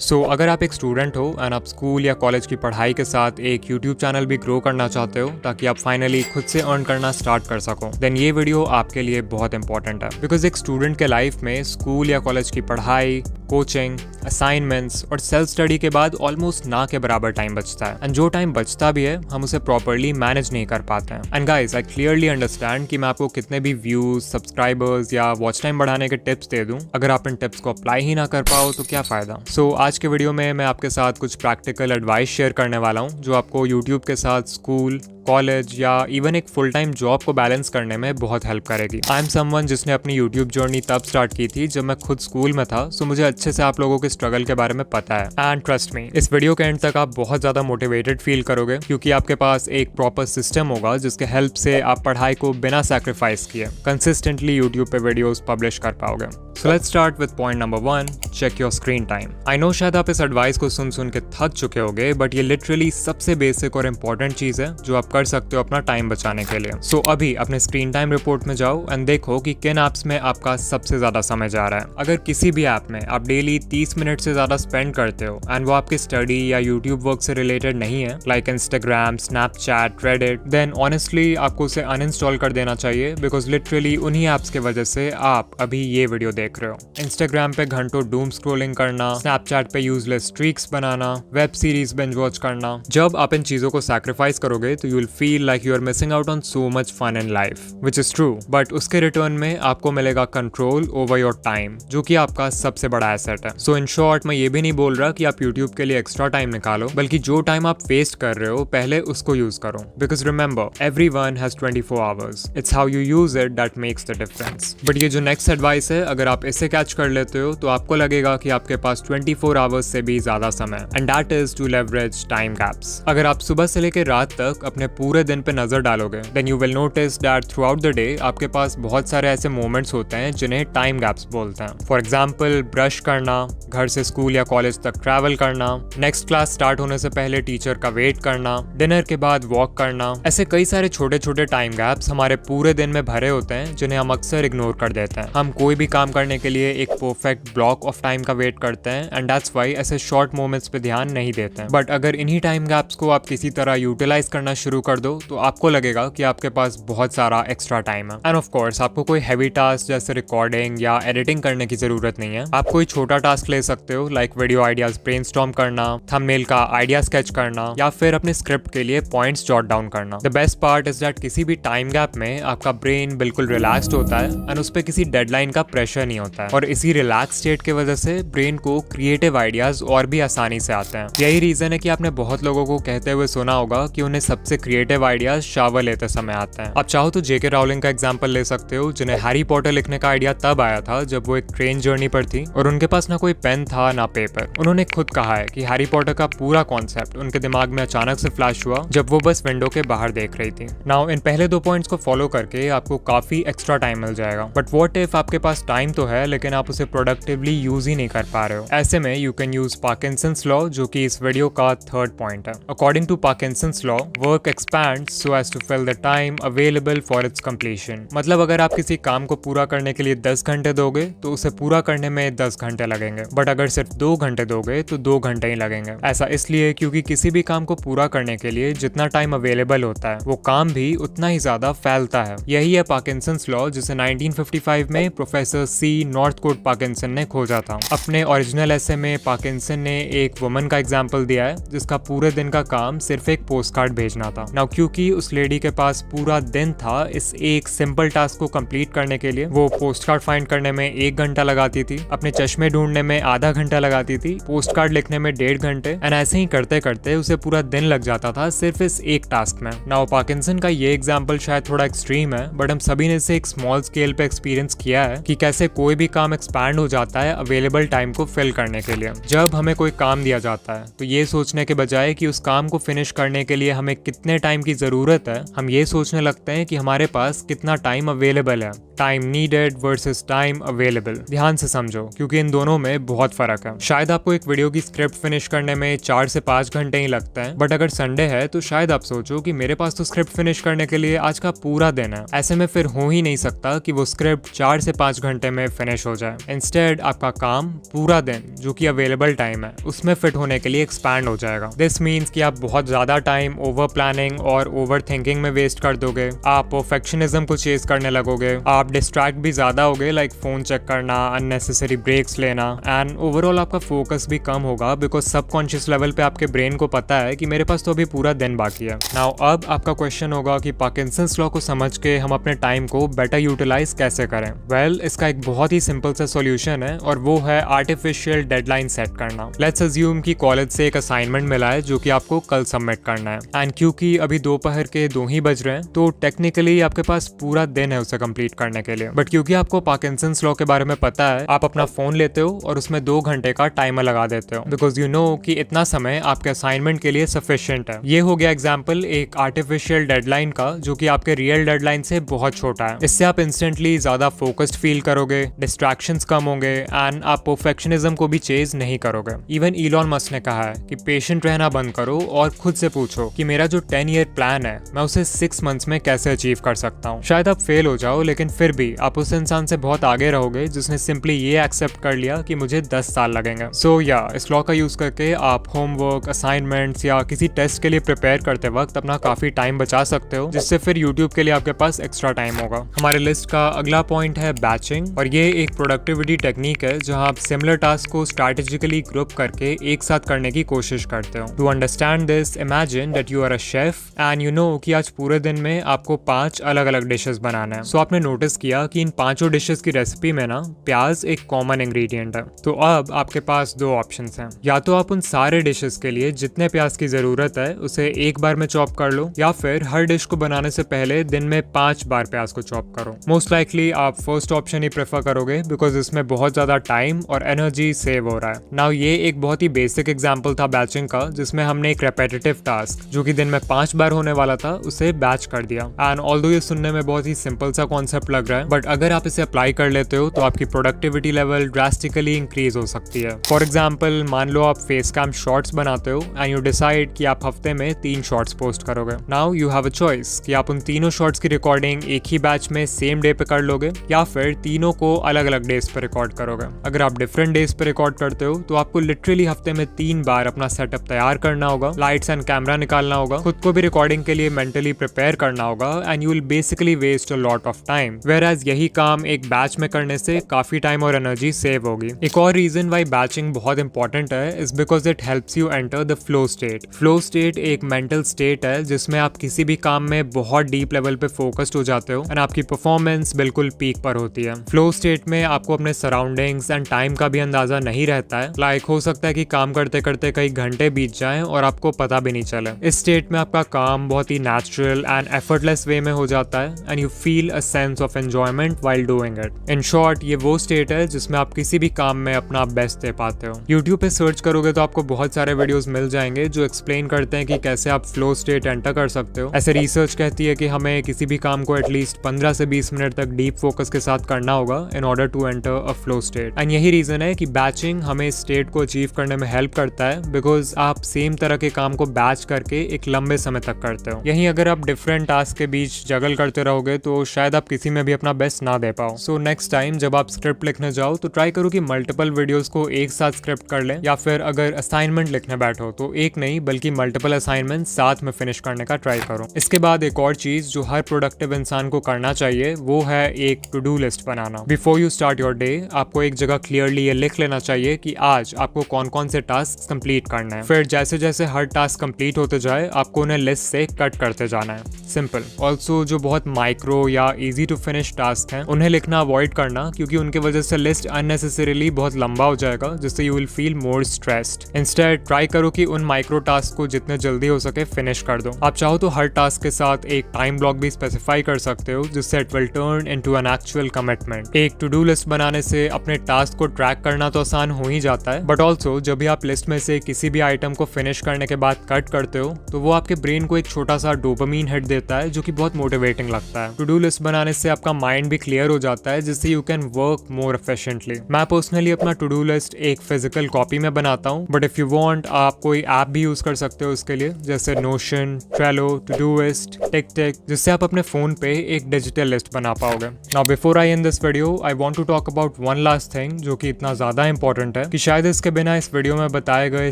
अगर आप एक स्टूडेंट हो एंड आप स्कूल या कॉलेज की पढ़ाई के साथ एक यूट्यूब चैनल भी ग्रो करना चाहते हो ताकि आप फाइनली खुद से अर्न करना स्टार्ट कर सको, देन ये वीडियो आपके लिए बहुत इंपॉर्टेंट है। बिकॉज एक स्टूडेंट के लाइफ में स्कूल या कॉलेज की पढ़ाई, कोचिंग, असाइनमेंट्स और सेल्फ स्टडी के बाद ऑलमोस्ट ना के बराबर टाइम बचता है। एंड जो टाइम बचता भी है हम उसे प्रॉपरली मैनेज नहीं कर पाते हैं। And guys, I clearly understand कि मैं आपको कितने भी व्यूज, सब्सक्राइबर्स या वॉच टाइम बढ़ाने के टिप्स दे दूं, अगर आप इन टिप्स को अप्लाई ही ना कर पाओ तो क्या फायदा। आज के वीडियो में मैं आपके साथ कुछ प्रैक्टिकल एडवाइस शेयर करने वाला हूँ जो आपको यूट्यूब के साथ स्कूल, कॉलेज या इवन एक फुल टाइम जॉब को बैलेंस करने में बहुत हेल्प करेगी। आई एम समवन जिसने अपनी यूट्यूब जर्नी तब स्टार्ट की थी जब मैं खुद स्कूल में था, सो मुझे अच्छे से आप लोगों के स्ट्रगल के बारे में पता है। एंड ट्रस्ट मी, इस वीडियो के एंड तक आप बहुत ज्यादा मोटिवेटेड फील करोगे क्योंकि आपके पास एक प्रॉपर सिस्टम होगा जिसके हेल्प से आप पढ़ाई को बिना सैक्रिफाइस किए कंसिस्टेंटली यूट्यूब पे वीडियोस पब्लिश कर पाओगे। So let's start with point number 1, check your screen time. I know शायद आप इस एडवाइस को सुन के थक चुके होगे, बट ये लिटरली सबसे बेसिक और इंपॉर्टेंट चीज है जो आप कर सकते हो अपना टाइम बचाने के लिए। अभी अपने स्क्रीन टाइम रिपोर्ट में जाओ एंड देखो कि किन ऐप्स में आपका सबसे ज्यादा समय जा रहा है। अगर किसी भी ऐप में आप डेली 30 मिनट से ज्यादा स्पेंड करते हो एंड वो आपके स्टडी या यूट्यूब वर्क से रिलेटेड नहीं है, like Instagram, Snapchat, Reddit, then honestly आपको उसे अनइंस्टॉल कर देना चाहिए। बिकॉज लिटरली उन्हीं ऐप्स की वजह से आप अभी ये वीडियो देख रहे हो। इंस्टाग्राम पे घंटों डूम स्क्रोलिंग करना, स्नैपचैट पे यूजलेस स्ट्रीक्स बनाना, वेब सीरीज बिंज वॉच करना। जब आप इन चीजों को सैक्रिफाइस करोगे तो you will feel like you are missing out on so much fun in life, which is true. But उसके रिटर्न में आपको मिलेगा कंट्रोल ओवर योर टाइम, जो कि आपका सबसे बड़ा एसेट है। इन शॉर्ट, मैं ये भी नहीं बोल रहा कि आप यूट्यूब के लिए एक्स्ट्रा टाइम निकालो, बल्कि जो टाइम आप वेस्ट कर रहे हो पहले उसको यूज करो। Because remember, everyone has 24 hours. It's how you use it that makes the difference. But ये जो नेक्स्ट एडवाइस है, अगर आप इसे कैच कर लेते हो तो आपको लगेगा कि आपके पास 24 आवर्स से भी ज्यादा समय, and that is to leverage time gaps. अगर आप सुबह से लेकर रात तक अपने पूरे दिन पे नजर डालोगे, then you will notice that throughout the day आपके पास बहुत सारे ऐसे मोमेंट्स होते हैं जिन्हें टाइम गैप्स बोलते हैं। फॉर एग्जाम्पल, ब्रश करना, घर से स्कूल या कॉलेज तक ट्रैवल करना, नेक्स्ट क्लास स्टार्ट होने से पहले टीचर का वेट करना, डिनर के बाद वॉक करना। ऐसे कई सारे छोटे छोटे टाइम गैप्स हमारे पूरे दिन में भरे होते हैं जिन्हें हम अक्सर इग्नोर कर देते हैं। हम कोई भी काम करने के लिए एक परफेक्ट ब्लॉक ऑफ टाइम का वेट करते हैं, एंड दैट्स व्हाई ऐसे शॉर्ट मोमेंट्स पे ध्यान नहीं देते हैं। बट अगर इन्हीं टाइम गैप्स को आप किसी तरह यूटिलाइज करना शुरू कर दो तो आपको लगेगा कि आपके पास बहुत सारा एक्स्ट्रा टाइम है। एंड ऑफ कोर्स, आपको कोई हैवी टास्क जैसे रिकॉर्डिंग या एडिटिंग करने की जरूरत नहीं है। आप कोई छोटा टास्क ले सकते हो, लाइक वीडियो आइडियाज ब्रेनस्टॉर्म करना, थंबनेल का आइडिया स्केच करना, या फिर अपने स्क्रिप्ट के लिए पॉइंट्स जॉट डाउन करना। The best part is that किसी भी टाइम गैप में आपका ब्रेन बिल्कुल रिलैक्स्ड होता है एंड उस पर किसी डेडलाइन का प्रेशर नहीं होता है। और इसी रिलैक्स स्टेट की वजह से ब्रेन को क्रिएटिव आइडियाज और भी आसानी से आते हैं। यही रीजन है कि आपने बहुत लोगों को कहते हुए सुना होगा कि उन्हें सबसे क्रिएटिव आइडियाज शावर लेते समय आते हैं। आप चाहो तो जेके राउलिंग का एग्जांपल ले सकते हो, जिन्हें हैरी पॉटर लिखने का आइडिया तब आया था जब वो एक ट्रेन जर्नी पर थी और उनके पास ना कोई पेन था ना पेपर। उन्होंने खुद कहा है कि हैरी पॉटर का पूरा कॉन्सेप्ट उनके दिमाग में अचानक से फ्लैश हुआ जब वो बस विंडो के बाहर देख रही थी। नाउ इन पहले 2 पॉइंट्स को फॉलो करके आपको काफी एक्स्ट्रा टाइम मिल जाएगा। बट व्हाट इफ आपके पास टाइम तो है लेकिन आप उसे प्रोडक्टिवली यूज ही नहीं कर पा रहे हो। ऐसे में you can use Parkinson's law, जो कि इस वीडियो का 3rd पॉइंट है। According to Parkinson's law, work expands so as to fill the time available for its completion. मतलब अगर आप किसी काम को पूरा करने के लिए 10 घंटे दोगे तो उसे पूरा करने में 10 घंटे लगेंगे, बट अगर सिर्फ 2 घंटे दोगे तो 2 घंटे ही लगेंगे। ऐसा इसलिए क्योंकि किसी भी काम को पूरा करने के लिए जितना टाइम अवेलेबल होता है वो काम भी उतना ही ज्यादा फैलता है। यही है पार्किंसंस लॉ, जिसे 1955 में प्रोफेसर सी नॉर्थकोट पार्किंसन ने खोजा था। अपने ओरिजिनल एसे में पार्किंसन ने एक वुमन का एग्जाम्पल दिया है जिसका पूरे दिन का काम सिर्फ एक पोस्ट कार्ड भेजना था। नाउ क्योंकि उस लेडी के पास पूरा दिन था इस एक सिंपल टास्क को कंप्लीट करने के लिए, वो पोस्ट कार्ड फाइंड करने में 1 घंटा लगाती थी, अपने चश्मे ढूंढने में आधा घंटा लगाती थी, पोस्ट कार्ड लिखने में 1.5 घंटे, एंड ऐसे ही करते करते उसे पूरा दिन लग जाता था सिर्फ इस एक टास्क में। नाउ पार्किंसन का ये एग्जाम्पल शायद थोड़ा एक्सट्रीम है, बट हम सभी ने इसे एक स्मॉल स्केल पे एक्सपीरियंस किया है कि कैसे कोई भी काम एक्सपैंड हो जाता है अवेलेबल टाइम को फिल करने के लिए। जब हमें कोई काम दिया जाता है तो ये सोचने के बजाय कि उस काम को फिनिश करने के लिए हमें कितने कितने टाइम की ज़रूरत है, हम ये सोचने लगते हैं कि हमारे पास कितना टाइम अवेलेबल है। Time needed versus time available, ध्यान से समझो क्योंकि इन दोनों में बहुत फर्क है। शायद आपको एक वीडियो की स्क्रिप्ट फिनिश करने में 4 से 5 घंटे ही लगते हैं, बट अगर संडे है तो शायद आप सोचो कि मेरे पास तो स्क्रिप्ट फिनिश करने के लिए आज का पूरा दिन है। ऐसे में फिर हो ही नहीं सकता कि वो स्क्रिप्ट 4 से 5 घंटे में फिनिश हो जाए। इंस्टेड आपका काम पूरा दिन जो कि अवेलेबल टाइम है उसमें फिट होने के लिए एक्सपैंड हो जाएगा। दिस मीन्स कि आप बहुत ज्यादा टाइम ओवर प्लानिंग और ओवर थिंकिंग में वेस्ट कर दोगे, आप परफेक्शनिज्म को चेज करने लगोगे, आप डिस्ट्रैक्ट भी ज्यादा होगे, लाइक फोन चेक करना, अननेसेसरी ब्रेक्स लेना, एंड ओवरऑल आपका फोकस भी कम होगा बिकॉज सबकॉन्शियस लेवल पे आपके ब्रेन को पता है कि मेरे पास तो अभी पूरा दिन बाकी है। नाउ अब आपका क्वेश्चन होगा कि पार्किंसंस लॉ को समझ के हम अपने टाइम को बेटर यूटिलाइज कैसे करें। वेल, इसका एक बहुत ही सिंपल सा सॉल्यूशन है और वो है आर्टिफिशियल डेडलाइन सेट करना। लेट्स अज्यूम कि कॉलेज से एक असाइनमेंट मिला है जो कि आपको कल सबमिट करना है, एंड क्योंकि अभी दोपहर के 2 ही बज रहे हैं तो टेक्निकली आपके पास पूरा दिन है उसे कंप्लीट करने के लिए। बट क्योंकि आपको पार्किंसंस लॉ के बारे में पता है, आप अपना फोन लेते हो और उसमें 2 घंटे का टाइमर लगा देते हो बिकॉज यू नो कि इतना समय आपके असाइनमेंट के लिए सफिशिएंट है। ये हो गया एग्जाम्पल एक आर्टिफिशियल डेडलाइन का जो कि आपके रियल डेडलाइन से बहुत छोटा है। इससे आप इंस्टेंटली ज्यादा फोकस्ड फील करोगे, डिस्ट्रैक्शंस कम होंगे एंड आप परफेक्शनिज्म को भी चेज नहीं करोगे। इवन इलॉन मस्क ने कहा है कि पेशेंट रहना बंद करो और खुद से पूछो कि मेरा जो 10 ईयर प्लान है मैं उसे 6 मंथ्स में कैसे अचीव कर सकता हूँ। शायद आप फेल हो जाओ लेकिन फिर भी आप उस इंसान से बहुत आगे रहोगे जिसने सिंपली ये एक्सेप्ट कर लिया कि मुझे 10 साल लगेंगे। सो इस लॉ का यूज करके आप होमवर्क, असाइनमेंट्स या किसी टेस्ट के लिए प्रिपेयर करते वक्त अपना काफी टाइम बचा सकते हो, जिससे फिर यूट्यूब के लिए आपके पास एक्स्ट्रा टाइम होगा। हमारे लिस्ट का अगला पॉइंट है बैचिंग, और ये एक प्रोडक्टिविटी टेक्निक है जहां आप सिमिलर टास्क को स्ट्रैटेजिकली ग्रुप करके एक साथ करने की कोशिश करते हो। To understand this, imagine that you are a chef and you know कि आज पूरे दिन में आपको 5 अलग अलग डिशेस बनाना है। सो आपने नोटिस किया कि इन 5 डिशेस की रेसिपी में ना प्याज एक कॉमन इंग्रेडिएंट है। तो अब आपके पास 2 ऑप्शंस हैं, या तो आप उन सारे डिशेस के लिए जितने प्याज की जरूरत है उसे एक बार में चॉप कर लो, या फिर हर डिश को बनाने से पहले दिन में 5 बार प्याज को चॉप करो। मोस्ट लाइकली आप फर्स्ट ऑप्शन ही प्रेफर करोगे बिकॉज इसमें बहुत ज्यादा टाइम और एनर्जी सेव हो रहा है। नाउ ये एक बहुत ही बेसिक एग्जांपल था बैचिंग का, जिसमें हमने एक रेपिटेटिव टास्क जो कि दिन में 5 बार होने वाला था उसे बैच कर दिया। एंड ऑल्दो ये सुनने में बहुत ही सिंपल सा कॉन्सेप्ट लग रहा है, बट अगर आप इसे अप्लाई कर लेते हो तो आपकी प्रोडक्टिविटी लेवल ड्रास्टिकली इंक्रीज हो सकती है। फॉर एग्जाम्पल, मान लो आप फेस कैम शॉर्ट्स बनाते हो एंड यू डिसाइड कि आप हफ्ते में 3 शॉर्ट्स पोस्ट करोगे। Now you have a choice कि आप उन तीनों शॉर्ट्स की रिकॉर्डिंग एक ही बैच में सेम डे पे कर लोगे या फिर तीनों को अलग अलग डेज पे रिकॉर्ड करोगे। अगर आप डिफरेंट डेज पे रिकॉर्ड करते हो तो आपको लिटरली हफ्ते में 3 बार अपना सेटअप तैयार करना होगा, लाइट्स एंड कैमरा निकालना होगा, खुद को भी रिकॉर्डिंग के लिए मेंटली प्रिपेयर करना होगा and you will basically waste a lot of time. Whereas यही काम एक बैच में करने से काफी टाइम और एनर्जी सेव होगी। एक और रीजन वाई बैचिंग बहुत इंपॉर्टेंट है is because it helps you enter the flow state. Flow state एक मेंटल स्टेट है जिसमें आप किसी भी काम में बहुत डीप लेवल पे फोकस्ड हो जाते हो एंड आपकी परफॉर्मेंस बिल्कुल पीक पर होती है। फ्लो स्टेट में आपको अपने सराउंडिंग्स एंड टाइम का भी अंदाजा नहीं रहता है। लाइक हो सकता है कि काम करते करते कई घंटे बीत जाएं और आपको पता भी नहीं चले। इस स्टेट में आपका काम बहुत ही नेचुरल एंड एफर्टलेस वे में हो जाता है and you feel a sense of enjoyment while doing it. In short, ये वो स्टेट है जिसमें आप किसी भी काम में अपना बेस्ट दे पाते हो। यूट्यूब पे सर्च करोगे तो आपको बहुत सारे वीडियोस मिल जाएंगे जो एक्सप्लेन करते हैं कि कैसे आप फ्लो स्टेट एंटर कर सकते हो। ऐसे रिसर्च कहती है कि हमें किसी भी काम को एटलीस्ट 15 से 20 मिनट तक डीप फोकस के साथ करना होगा in order to enter a flow state. And यही रीजन है कि बैचिंग हमें इस स्टेट को अचीव करने में हेल्प करता है बिकॉज आप सेम तरह के काम को बैच करके एक लंबे समय तक करते हो। यहीं अगर आप डिफरेंट टास्क के बीच जगल करते रहोगे तो शायद आप किसी में भी अपना बेस्ट ना दे पाओ। सो नेक्स्ट टाइम जब आप स्क्रिप्ट लिखने जाओ तो ट्राई करो कि मल्टीपल वीडियोस को एक साथ स्क्रिप्ट कर लें, या फिर अगर असाइनमेंट लिखने बैठो तो एक नहीं बल्कि मल्टीपल असाइनमेंट साथ में फिनिश करने का ट्राई करो। इसके बाद एक और चीज जो हर प्रोडक्टिव इंसान को करना चाहिए वो है एक टू डू लिस्ट बनाना। Before you start your day आपको एक जगह क्लियरली ये लिख लेना चाहिए कि आज आपको कौन कौन से टास्क कंप्लीट करना है। फिर जैसे जैसे हर टास्क कंप्लीट होते जाए आपको उन्हें लिस्ट से कट करते जाना है। सिंपल। ऑल्सो जो बहुत माइक्रो या इजी टू फिनिश टास्क हैं उन्हें लिखना अवॉइड करना, क्योंकि उनके वजह से लिस्ट अननेसेसरीली बहुत लंबा हो जाएगा जिससे you will feel more stressed. Instead try करो कि उन माइक्रो टास्क को जितने जल्दी हो सके फिनिश कर दो। आप चाहो तो हर टास्क के साथ एक टाइम ब्लॉक भी स्पेसिफाई कर सकते हो जिससे it will turn into an actual commitment. एक टू डू लिस्ट बनाने से अपने टास्क को ट्रैक करना तो आसान हो ही जाता है, बट ऑल्सो जब भी आप लिस्ट में से किसी भी आइटम को फिनिश करने के बाद कट करते हो तो वो आपके ब्रेन को एक छोटा सा डोपामीन हिट देता है जो कि बहुत मोटिवेटिंग लगता है। टू डू लिस्ट बनाने से आपका माइंड भी क्लियर हो जाता है जिससे you can work more efficiently. मैं पर्सनली अपना टू डू लिस्ट एक फिजिकल कॉपी में बनाता हूँ, बट इफ यू वांट आप कोई ऐप भी यूज कर सकते हो उसके लिए, जैसे नोशन, ट्रेलो, टूडूइस्ट, टिक, जिससे आप अपने फोन पे एक डिजिटल लिस्ट बना पाओगे। Now before I end this video I want to talk about one last thing जो कि इतना ज्यादा इंपॉर्टेंट है कि शायद इसके बिना इस वीडियो में बताए गए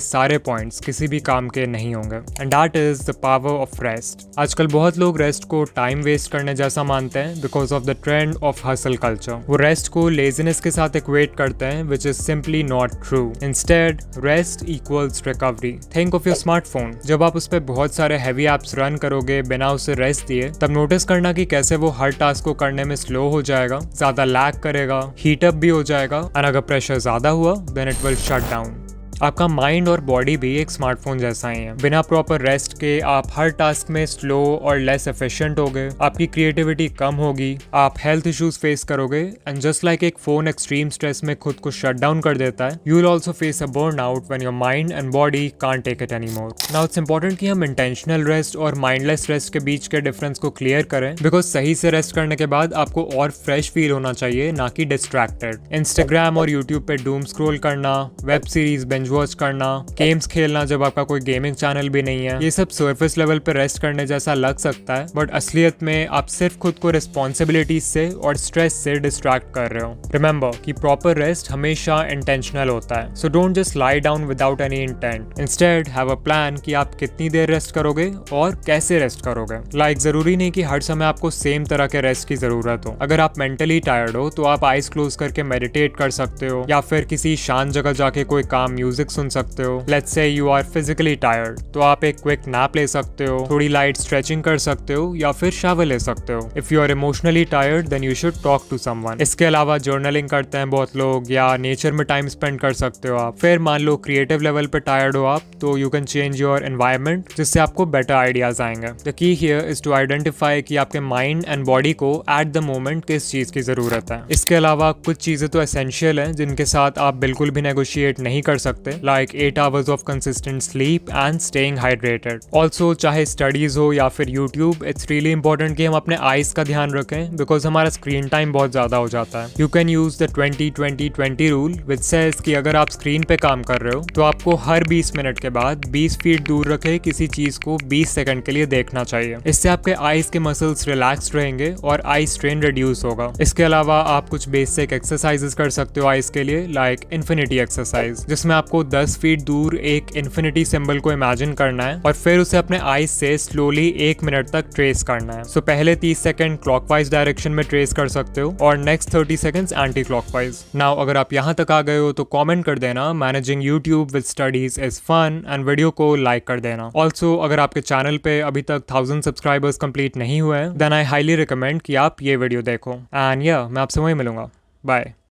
सारे पॉइंट्स किसी भी काम के नहीं होंगे, and that is the power of rest. आजकल बहुत लोग रेस्ट को टाइम वेस्ट करने जैसा मानते हैं because of the trend of hustle culture. वो रेस्ट को लेजीनेस के साथ इक्वेट करते हैं, which is simply not true. Instead rest equals recovery. Think of your smartphone. जब आप उस पर बहुत सारे हैवी एप्स रन करोगे बिना उसे रेस्ट दिए, तब नोटिस करना कि कैसे वो हर टास्क को करने में स्लो हो जाएगा, ज्यादा लैग करेगा, हीट अप भी हो जाएगा, और अगर प्रेशर ज्यादा हुआ then it will shut down. आपका माइंड और बॉडी भी एक स्मार्टफोन जैसा ही है। बिना प्रॉपर रेस्ट के आप हर टास्क में स्लो और लेस एफिशिएंट होगे, आपकी क्रिएटिविटी कम होगी, आप हेल्थ इश्यूज फेस करोगे, एंड जस्ट लाइक एक फोन एक्सट्रीम स्ट्रेस में खुद को शट डाउन कर देता है, you will also face a burn out when your mind and body can't take it anymore. Now it's important कि हम इंटेंशनल रेस्ट और माइंडलेस रेस्ट के बीच के डिफरेंस को क्लियर करें, बिकॉज सही से रेस्ट करने के बाद आपको और फ्रेश फील होना चाहिए, ना कि डिस्ट्रैक्टेड। इंस्टाग्राम और यूट्यूब पे डूम स्क्रॉल करना, वेब सीरीज बिंज वॉच करना, गेम्स खेलना जब आपका कोई गेमिंग चैनल भी नहीं है, ये सब सरफेस लेवल पे रेस्ट करने जैसा लग सकता है, बट असलियत में आप सिर्फ खुद को रिस्पॉन्सिबिलिटीज से और स्ट्रेस से डिस्ट्रैक्ट कर रहे हो। रिमेंबर कि प्रॉपर रेस्ट हमेशा इंटेंशनल होता है, so don't just lie down without any intent. Instead have a plan कि आप कितनी देर रेस्ट करोगे और कैसे रेस्ट करोगे। लाइक जरूरी नहीं कि हर समय आपको सेम तरह के रेस्ट की जरूरत हो। अगर आप मेंटली टायर्ड हो तो आप आइज क्लोज करके मेडिटेट कर सकते हो, या फिर किसी शांत जगह जाके कोई काम म्यूजिक सुन सकते हो। Let's say you are physically tired तो आप एक क्विक नैप ले सकते हो, थोड़ी लाइट स्ट्रेचिंग कर सकते हो, या फिर शावर ले सकते हो। If you are emotionally tired then you should talk to someone. इसके अलावा जर्नलिंग करते हैं बहुत लोग, या नेचर में टाइम स्पेंड कर सकते हो आप। फिर मान लो क्रिएटिव लेवल पे टायर्ड हो आप, तो you can change your environment जिससे आपको बेटर आइडियाज आएंगे। The key here is to identify कि आपके माइंड एंड बॉडी को एट द मोमेंट किस चीज की जरूरत है। इसके अलावा कुछ चीजें तो एसेंशियल हैं जिनके साथ आप बिल्कुल भी नेगोशिएट नहीं कर सकते, like 8 hours of consistent sleep and staying hydrated. Also, चाहे स्टडीज हो या फिर यूट्यूब, इट्स रियली इंपॉर्टेंट कि हम अपने आईज का ध्यान रखें, बिकॉज हमारा स्क्रीन टाइम बहुत ज्यादा हो जाता है। You can use the 20-20-20 rule which says कि अगर आप स्क्रीन पे काम कर रहे हो तो आपको हर 20 मिनट के बाद 20 फीट दूर रखे किसी चीज को 20 सेकंड के लिए देखना चाहिए। इससे आपके आईज के मसल्स रिलैक्स्ड रहेंगे और आई स्ट्रेन रिड्यूस होगा। इसके अलावा आप कुछ बेसिक एक्सरसाइजेस कर सकते हो आईज के लिए, लाइक इन्फिनिटी एक्सरसाइज, जिसमें आपको 10 फीट दूर एक इन्फिनिटी सिंबल को इमेजिन करना है और फिर उसे अपने आईज से स्लोली 1 मिनट तक ट्रेस करना है। सो पहले 30 सेकंड क्लॉकवाइज डायरेक्शन में ट्रेस कर सकते हो और next 30 seconds anti clockwise. Now अगर आप यहाँ तक आ गए हो तो कमेंट कर देना managing YouTube with studies is fun, and video को लाइक कर देना। ऑल्सो अगर आपके चैनल पे अभी तक 1000 सब्सक्राइबर्स कंप्लीट नहीं हुए हैं, देन आई हाईली रिकमेंड कि आप ये वीडियो देखो। एंड या मैं आपसे वहीं मिलूंगा। बाय।